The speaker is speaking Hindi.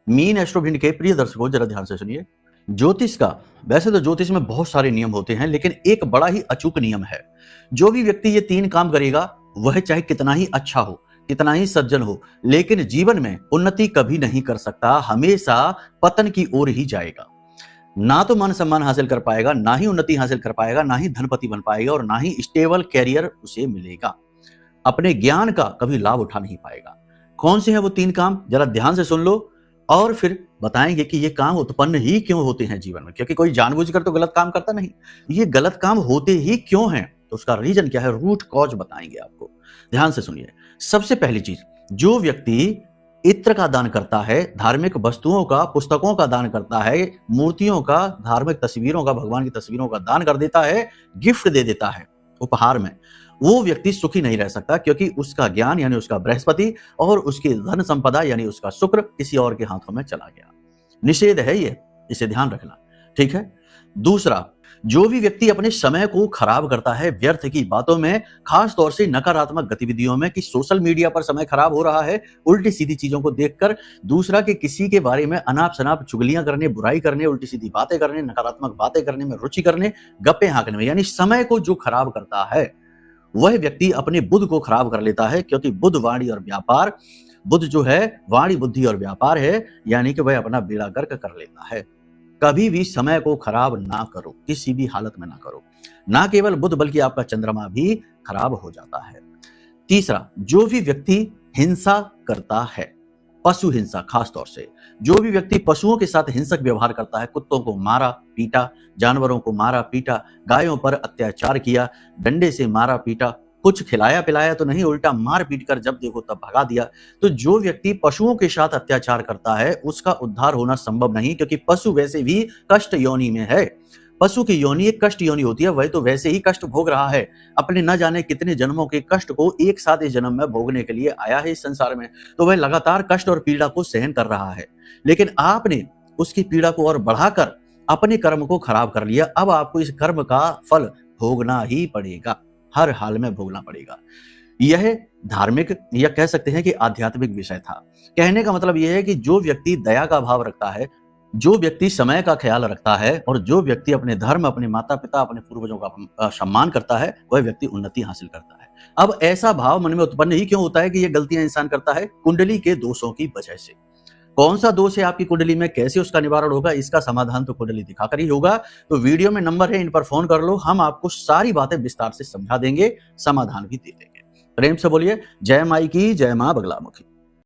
मीन एस्ट्रोभिंड के प्रिय दर्शकों, जरा ध्यान से सुनिए। ज्योतिष का, वैसे तो ज्योतिष में बहुत सारे नियम होते हैं, लेकिन एक बड़ा ही अचूक नियम है। जो भी व्यक्ति ये 3 काम करेगा, वह चाहे कितना ही अच्छा हो, कितना ही सज्जन हो, लेकिन जीवन में उन्नति कभी नहीं कर सकता, हमेशा पतन की ओर ही जाएगा। ना तो मान सम्मान हासिल कर पाएगा, ना ही उन्नति हासिल कर पाएगा, ना ही धनपति बन पाएगा, और ना ही स्टेबल कैरियर उसे मिलेगा। अपने ज्ञान का कभी लाभ उठा नहीं पाएगा। कौन से हैं वो 3 काम, जरा ध्यान से सुन लो और फिर बताएंगे कि ये काम उत्पन्न ही क्यों होते हैं जीवन में। क्योंकि कोई जानबूझकर तो गलत काम करता नहीं, ये गलत काम होते ही क्यों हैं, तो उसका रीजन क्या है, रूट कॉज बताएंगे आपको। ध्यान से सुनिए। सबसे पहली चीज, जो व्यक्ति इत्र का दान करता है, धार्मिक वस्तुओं का, पुस्तकों का दान करता है, मूर्तियों का, धार्मिक तस्वीरों का, भगवान की तस्वीरों का दान कर देता है, गिफ्ट दे देता है उपहार में, वो व्यक्ति सुखी नहीं रह सकता। क्योंकि उसका ज्ञान यानी उसका बृहस्पति और उसकी धन संपदा यानी उसका शुक्र किसी और के हाथों में चला गया। निषेध है ये, इसे ध्यान रखना, ठीक है। दूसरा, जो भी व्यक्ति अपने समय को खराब करता है व्यर्थ की बातों में, खास तौर से नकारात्मक गतिविधियों में, कि सोशल मीडिया पर समय खराब हो रहा है उल्टी सीधी चीजों को देखकर, दूसरा के किसी के बारे में अनाप शनाप चुगलियां करने, बुराई करने, उल्टी सीधी बातें करने, नकारात्मक बातें करने में रुचि करने, गप्पे हाँकने में, यानी समय को जो खराब करता है वह व्यक्ति अपने बुध को खराब कर लेता है। क्योंकि बुध वाणी और व्यापार, बुध जो है वाणी, बुद्धि और व्यापार है, यानी कि वह अपना बेड़ा गर्क कर लेता है। कभी भी समय को खराब ना करो, किसी भी हालत में ना करो। ना केवल बुध बल्कि आपका चंद्रमा भी खराब हो जाता है। तीसरा, जो भी व्यक्ति हिंसा करता है, पशु हिंसा खास तौर से, जो भी व्यक्ति पशुओं के साथ हिंसक व्यवहार करता है, कुत्तों को मारा पीटा, जानवरों को मारा पीटा, गायों पर अत्याचार किया, डंडे से मारा पीटा, कुछ खिलाया पिलाया तो नहीं, उल्टा मार पीट कर जब देखो तब भगा दिया, तो जो व्यक्ति पशुओं के साथ अत्याचार करता है उसका उद्धार होना संभव नहीं। क्योंकि पशु वैसे भी कष्ट योनि में है। पशु की योनि एक कष्ट योनि होती है, वह तो वैसे ही कष्ट भोग रहा है, अपने न जाने कितने जन्मों के कष्ट को एक साथ इस जन्म में भोगने के लिए आया है इस संसार में, तो वह लगातार कष्ट और पीड़ा को सहन कर रहा है। लेकिन आपने उसकी पीड़ा को और बढ़ाकर अपने कर्म को खराब कर लिया। अब आपको इस कर्म का फल भोगना ही पड़ेगा, हर हाल में भोगना पड़ेगा। यह धार्मिक या कह सकते हैं कि आध्यात्मिक विषय था। कहने का मतलब यह है कि जो व्यक्ति दया का भाव रखता है, जो व्यक्ति समय का ख्याल रखता है, और जो व्यक्ति अपने धर्म, अपने माता पिता, अपने पूर्वजों का सम्मान करता है, वह व्यक्ति उन्नति हासिल करता है। अब ऐसा भाव मन में उत्पन्न ही क्यों होता है कि यह गलतियां इंसान करता है? कुंडली के दोषों की वजह से। कौन सा दोष है आपकी कुंडली में, कैसे उसका निवारण होगा, इसका समाधान तो कुंडली दिखाकर ही होगा। तो वीडियो में नंबर है, इन पर फोन कर लो, हम आपको सारी बातें विस्तार से समझा देंगे, समाधान भी दे देंगे। प्रेम से बोलिए जय माई की, जय मां बगलामुखी।